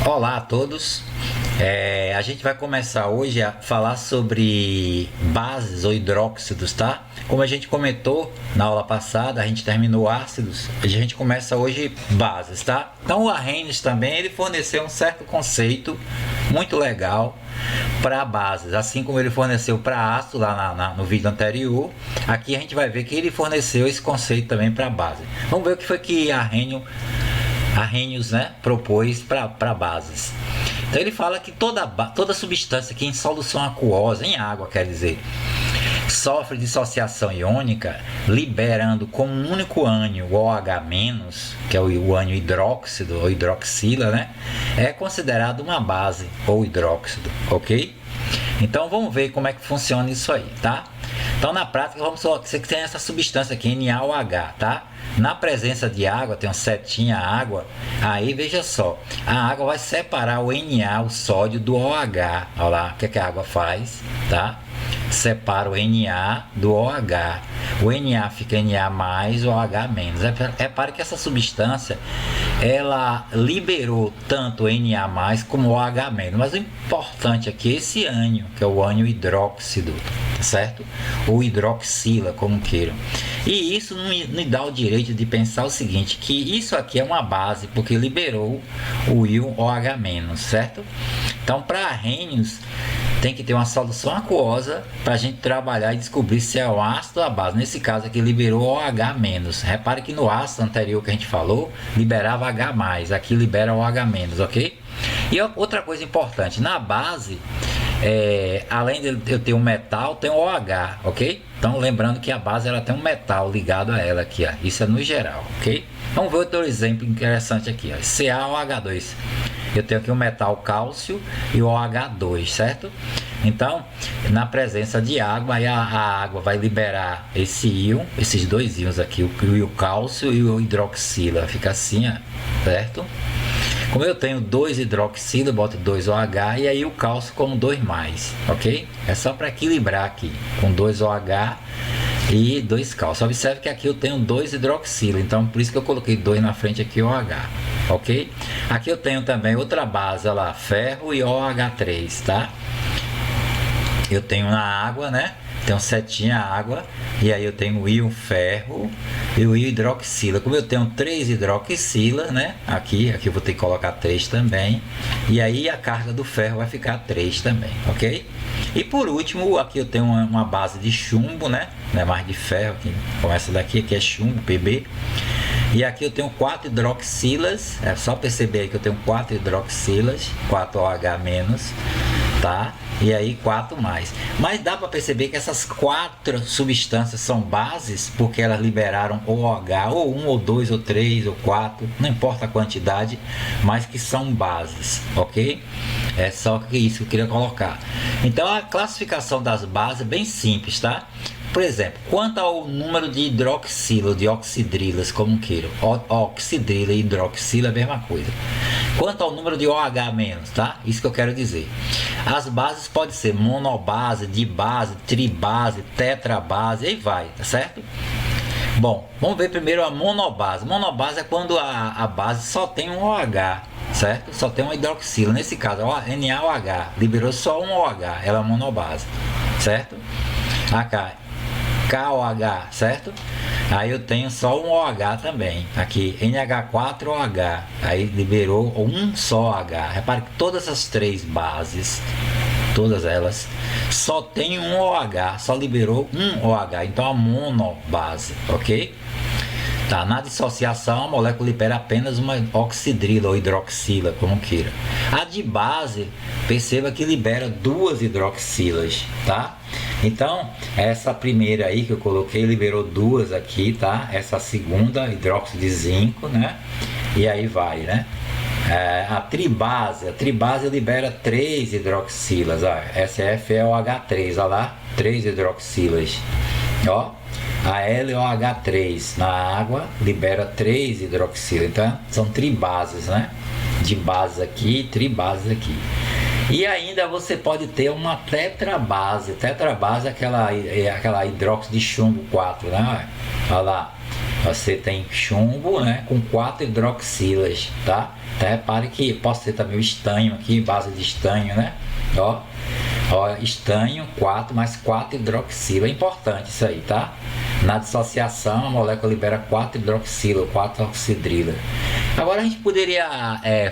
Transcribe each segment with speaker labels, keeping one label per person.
Speaker 1: Olá a todos. A gente vai começar hoje a falar sobre bases ou hidróxidos, tá? Como a gente comentou na aula passada, a gente terminou ácidos, a gente começa hoje bases, tá? Então o Arrhenius também ele forneceu um certo conceito muito legal para bases, assim como ele forneceu para ácido lá no vídeo anterior. Aqui a gente vai ver que ele forneceu esse conceito também para base. Vamos ver o que foi que Arrhenius, né, propôs para bases. Então ele fala que toda substância que em solução aquosa, em água quer dizer, sofre dissociação iônica, liberando como um único ânion o OH-, que é o ânion hidróxido ou hidroxila, né, é considerado uma base ou hidróxido, ok? Então vamos ver como é que funciona isso aí, tá? Então na prática vamos só que você tem essa substância aqui, NaOH, tá? Na presença de água, tem uma setinha água, aí veja só, a água vai separar o Na, o sódio, do OH. Olha lá o que a água faz, tá? Separa o Na do OH. O Na fica Na+, o OH-. Repare que essa substância, ela liberou tanto o Na+, como o OH-. Mas o importante aqui é esse ânion, que é o ânion hidróxido, certo? Ou hidroxila, como queiram. E isso não me dá o direito de pensar o seguinte, que isso aqui é uma base, porque liberou o íon OH-, certo? Então, para Arrhenius, tem que ter uma solução aquosa para a gente trabalhar e descobrir se é o ácido ou a base. Nesse caso aqui, liberou OH-. Repare que no ácido anterior que a gente falou, liberava H+, aqui libera OH-, ok? E outra coisa importante, na base, além de eu ter um metal, tem um OH, ok? Então lembrando que a base ela tem um metal ligado a ela aqui, ó. Isso é no geral, ok? Vamos ver outro exemplo interessante aqui, ó. CaOH2. Eu tenho aqui o metal cálcio e o OH2, certo? Então, na presença de água, aí a água vai liberar esse íon, esses dois íons aqui, o cálcio e o hidroxila, fica assim, ó, certo? Como eu tenho 2 hidroxila, eu boto 2 OH e aí o cálcio com 2+, ok? É só para equilibrar aqui, com 2 OH e 2 cálcio. Observe que aqui eu tenho 2 hidroxila, então por isso que eu coloquei 2 na frente aqui, OH, ok? Aqui eu tenho também outra base, olha lá, ferro e OH3, tá? Eu tenho na água, né? Tem setinha água, e aí eu tenho o íon ferro e o íon hidroxila. Como eu tenho 3 hidroxila, né? Aqui eu vou ter que colocar 3 também. E aí a carga do ferro vai ficar 3 também, ok? E por último, aqui eu tenho uma base de chumbo, né? Não é mais de ferro, aqui começa daqui, aqui é chumbo, Pb. E aqui eu tenho 4 hidroxilas, é só perceber aí que eu tenho 4 hidroxilas, 4 OH-, tá? E aí 4+. Mas dá para perceber que essas 4 substâncias são bases, porque elas liberaram OH, ou 1, ou 2, ou 3, ou 4, não importa a quantidade, mas que são bases, ok? É só isso que eu queria colocar. Então a classificação das bases é bem simples, tá? Por exemplo, quanto ao número de hidroxila, de oxidrilas, como queiram, oxidrila e hidroxila é a mesma coisa. Quanto ao número de OH-, tá? Isso que eu quero dizer. As bases podem ser monobase, dibase, tribase, tetrabase, aí vai, tá certo? Bom, vamos ver primeiro a monobase. Monobase é quando a base só tem um OH, certo? Só tem uma hidroxila. Nesse caso, NaOH, liberou só um OH, ela é monobase, certo? Aqui, KOH, certo? Aí eu tenho só um OH também. Aqui, NH4OH. Aí liberou um só OH. Repare que todas as 3 bases, todas elas, só tem um OH. Só liberou um OH. Então a monobase, ok? Tá, na dissociação a molécula libera apenas uma oxidrila ou hidroxila, como queira. A dibase, perceba que libera 2 hidroxilas, tá? Então, essa primeira aí que eu coloquei liberou 2 aqui, tá? Essa segunda, hidróxido de zinco, né? E aí vai, né? A tribase libera 3 hidroxilas, ó. SFeOH3, olha lá, 3 hidroxilas, ó. A LOH3 na água libera 3 hidroxilas, então são tribases, né? De base aqui, tribases aqui. E ainda você pode ter uma tetrabase. Tetrabase é aquela hidróxido de chumbo 4, né? Olha lá. Você tem chumbo, né, com 4 hidroxilas, tá? Então, repare que pode ser também o estanho aqui, base de estanho, né? Ó, estanho 4 mais 4 hidroxila. É importante isso aí, tá? Na dissociação, a molécula libera 4 hidroxila, 4 oxidrila. Agora a gente poderia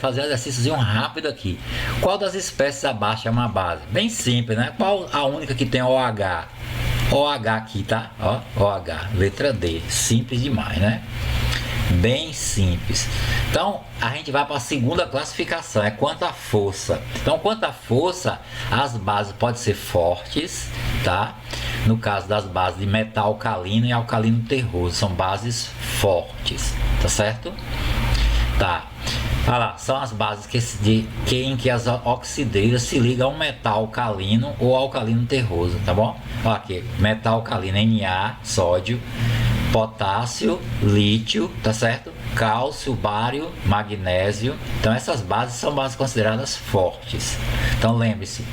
Speaker 1: fazer um exercício rápido aqui. Qual das espécies abaixo é uma base? Bem simples, né? Qual a única que tem OH? OH aqui, tá? Ó, OH, letra D. Simples demais, né? Bem simples. Então a gente vai para a segunda classificação, é quanto à força. Então, quanto à força, as bases podem ser fortes, tá? No caso das bases de metal alcalino e alcalino terroso, são bases fortes, tá certo? Tá. Olha lá, são as bases em que as oxidrilas se ligam a um metal alcalino ou alcalino terroso, tá bom? Olha aqui, metal alcalino, Na, sódio, potássio, lítio, tá certo? Cálcio, bário, magnésio. Então essas bases são bases consideradas fortes. Então lembre-se,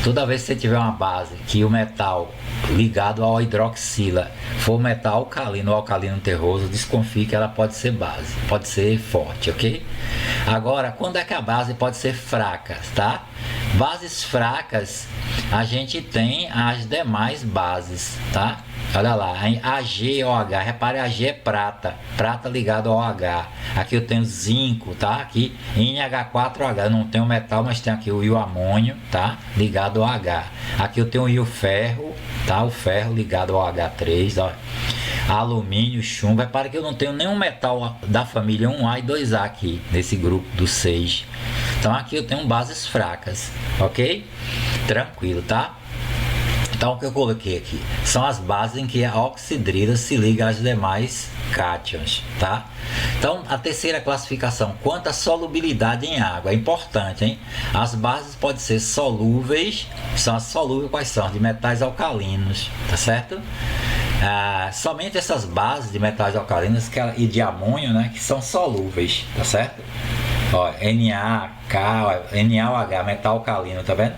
Speaker 1: toda vez que você tiver uma base que o metal ligado ao hidroxila for metal alcalino ou alcalino terroso, desconfie que ela pode ser base, pode ser forte, ok? Agora, quando é que a base pode ser fraca, tá? Bases fracas, a gente tem as demais bases, tá? Olha lá, AgOH, repare, Ag é prata, prata ligado ao OH. Aqui eu tenho zinco, tá? Aqui NH4OH, não tenho metal, mas tem aqui o íon amônio, tá? Ligado ao H. Aqui eu tenho o íon ferro, tá? O ferro ligado ao H3, ó. Alumínio, chumbo. Repare que eu não tenho nenhum metal da família 1A e 2A aqui, nesse grupo do 6. Então aqui eu tenho bases fracas, ok? Tranquilo, tá? Então o que eu coloquei aqui são as bases em que a oxidrila se liga às demais cátions, tá? Então a terceira classificação, quanto à solubilidade em água, é importante, hein? As bases podem ser solúveis, são as solúveis, quais são? De metais alcalinos, tá certo? Somente essas bases de metais alcalinos e de amônio, né, que são solúveis, tá certo? Ó, NaOH, metal alcalino, tá vendo?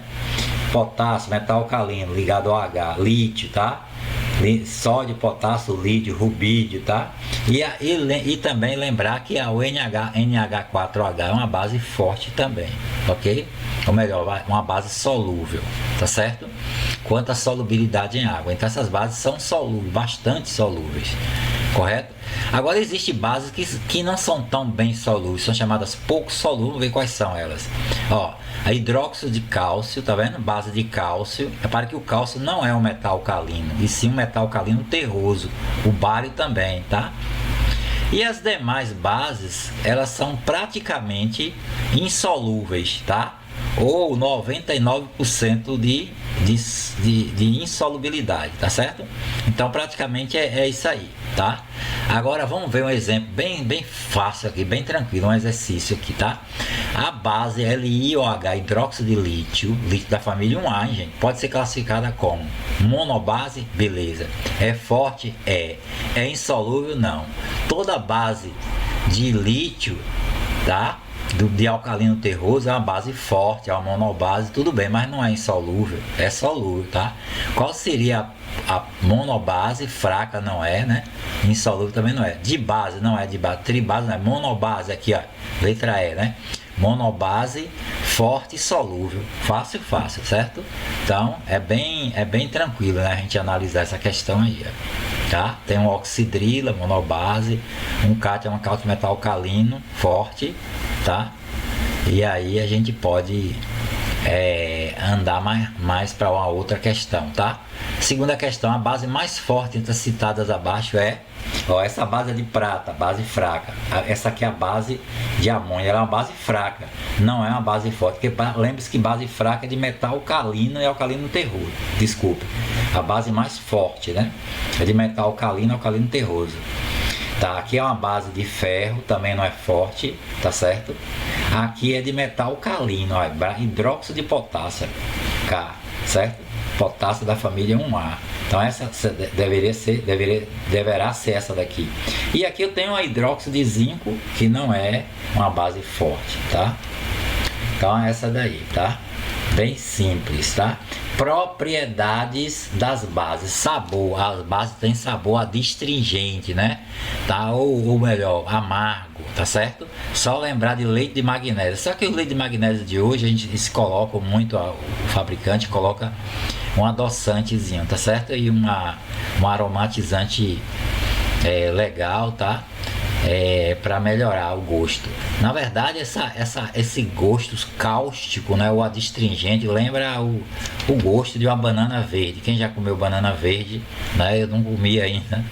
Speaker 1: Potássio, metal alcalino ligado ao H, lítio, tá? Sódio, potássio, lítio, rubídio, tá? E também lembrar que o NH4OH é uma base forte também, ok? Ou melhor, uma base solúvel, tá certo? Quanto à solubilidade em água. Então essas bases são solúveis, bastante solúveis, correto? Agora existem bases que não são tão bem solúveis, são chamadas pouco solúveis. Quais são elas? Ó, a hidróxido de cálcio, tá vendo? Base de cálcio. Repare que o cálcio não é um metal alcalino, e sim um metal alcalino terroso. O bário também, tá? E as demais bases, elas são praticamente insolúveis, tá? Ou 99% de insolubilidade, tá certo? Então praticamente é isso aí, tá? Agora vamos ver um exemplo bem fácil aqui, bem tranquilo, um exercício aqui, tá? A base LiOH, hidróxido de lítio, lítio da família 1A, gente, pode ser classificada como monobase, beleza. É forte? É insolúvel? Não. Toda base de lítio, tá? De alcalino terroso é uma base forte, é uma monobase, tudo bem, mas não é insolúvel, é solúvel, tá? Qual seria a monobase? Fraca não é, né? Insolúvel também não é. De base não é de base, tribase não é. Monobase aqui, ó, letra E, né? Monobase, forte e solúvel, fácil, certo? Então é bem tranquilo, né? A gente analisar essa questão aí, ó. Tá? Tem uma oxidrila, monobase, um cátion, um cálcio metal alcalino, forte, tá? E aí a gente pode andar mais para uma outra questão, tá? Segunda questão, a base mais forte entre as citadas abaixo é, ó, essa base é de prata, base fraca. Essa aqui é a base de amônio, ela é uma base fraca, não é uma base forte, porque lembre-se que base fraca é de metal alcalino e alcalino terroso. Desculpa, a base mais forte, né, é de metal alcalino e alcalino terroso. Tá, aqui é uma base de ferro, também não é forte, tá certo? Aqui é de metal alcalino, ó, hidróxido de potássio, K, certo? Potássio da família 1A. Então essa deverá ser essa daqui. E aqui eu tenho a hidróxido de zinco, que não é uma base forte, tá? Então é essa daí, tá? Bem simples, tá? Propriedades das bases. Sabor. As bases têm sabor adstringente, né? Tá? Ou melhor, amargo, tá certo? Só lembrar de leite de magnésio. Só que o leite de magnésio de hoje, a gente se coloca muito, o fabricante coloca um adoçantezinho, tá certo? E um aromatizante legal, tá? Para melhorar o gosto. Na verdade, esse gosto cáustico, né, o adstringente, lembra o gosto de uma banana verde. Quem já comeu banana verde, né? Eu não comi ainda,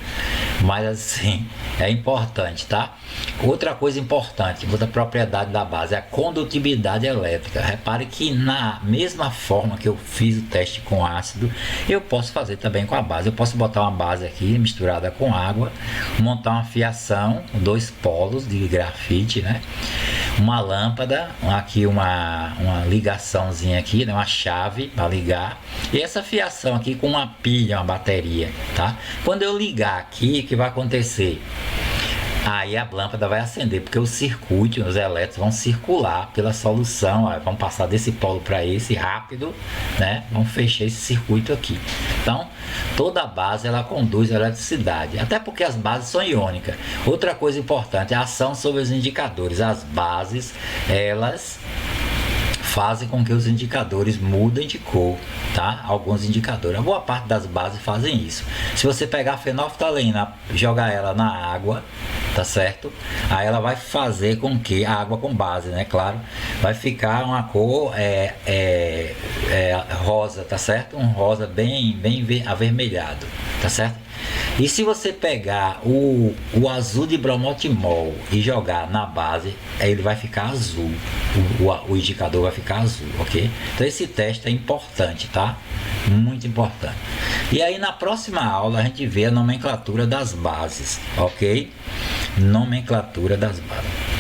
Speaker 1: mas assim, é importante, tá? Outra coisa importante, outra propriedade da base é a condutibilidade elétrica. Repare que na mesma forma que eu fiz o teste com ácido, eu posso fazer também com a base. Eu posso botar uma base aqui misturada com água, montar uma fiação, 2 polos de grafite, né? Uma lâmpada, aqui uma ligaçãozinha aqui, né? Uma chave para ligar, e essa fiação aqui com uma pilha, uma bateria, tá? Quando eu ligar aqui, o que vai acontecer? Aí a lâmpada vai acender, porque o circuito, os elétrons vão circular pela solução, ó, vão passar desse polo para esse rápido, né? Vão fechar esse circuito aqui. Então, toda base ela conduz a eletricidade, até porque as bases são iônicas. Outra coisa importante é a ação sobre os indicadores. As bases, elas fazem com que os indicadores mudem de cor, tá? Alguns indicadores, a boa parte das bases fazem isso. Se você pegar a fenolftalina, jogar ela na água, tá certo? Aí ela vai fazer com que a água com base, né? Claro, vai ficar uma cor rosa, tá certo? Um rosa bem avermelhado, tá certo? E se você pegar o azul de bromotimol e jogar na base, ele vai ficar azul, o indicador vai ficar azul, ok? Então esse teste é importante, tá? Muito importante. E aí na próxima aula a gente vê a nomenclatura das bases, ok? Nomenclatura das bases.